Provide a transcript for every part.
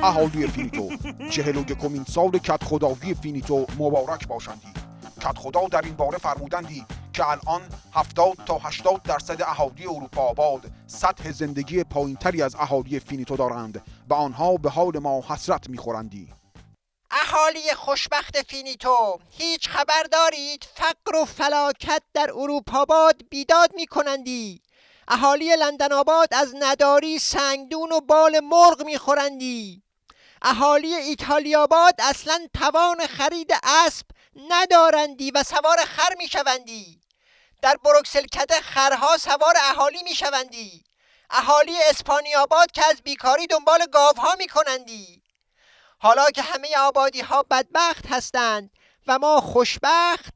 اهالی فینیتو 41مین سال کدخدایی فینیتو مبارک باشندی. کدخدا در این باره فرمودندی که الان 70 تا 80% اهالی اروپا آباد سطح زندگی پایینتری از اهالی فینیتو دارند و آنها به حال ما حسرت میخورندی. اهالی خوشبخت فینیتو، هیچ خبر دارید فقر و فلاکت در اروپا آباد بیداد میکنندی. اهالی لندن آباد از نداری سنگدون و بال مرغ میخورندی. اهالی ایتالیا آباد اصلا توان خرید اسب ندارندی و سوار خر میشوندی. در بروکسل کده خرها سوار اهالی میشوندی. اهالی اسپانیا آباد که از بیکاری دنبال گاوها میکنندی. حالا که همه آبادی ها بدبخت هستند و ما خوشبخت،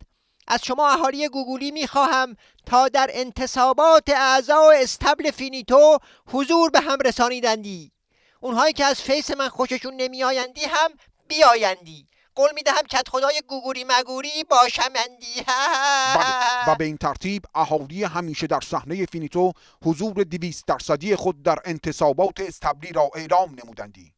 از شما اهالی گوگولی میخواهم تا در انتصابات اعضای استبل فینیتو حضور به هم رسانیدندی. اونهایی که از فیس من خوششون نمی آیندی هم بیایندی. قول میدهم کدخدای گوگوری مگوری باشمندی. و به این ترتیب اهالی همیشه در صحنه فینیتو حضور 200% خود در انتصابات استبلی را اعلام نمودندی.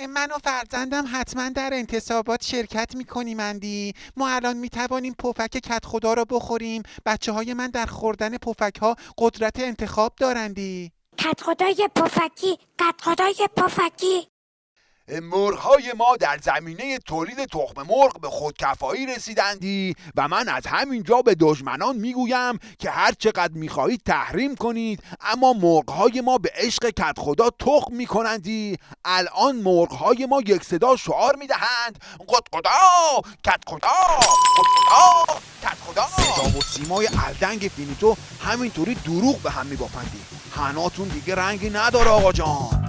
من و فرزندم حتما در انتصابات شرکت میکنیم اندی. ما الان میتوانیم پفک کدخدا را بخوریم. بچه های من در خوردن پفک ها قدرت انتخاب دارندی. کدخدای پفکی، کدخدای پفکی. مرغ‌های ما در زمینه تولید تخم مرغ به خودکفایی رسیدندی و من از همینجا به دشمنان میگویم که هر چقدر میخواهید تحریم کنید، اما مرغ‌های ما به عشق کدخدا تخم میکنندی. الان مرغ‌های ما یک صدا شعار میدهند کدخدا، کدخدا، کدخدا، کدخدا. صدا و سیمای الدنگ فینیتو همینطوری دروغ به هم میبافندی. حناتون دیگه رنگی نداره آقا جان.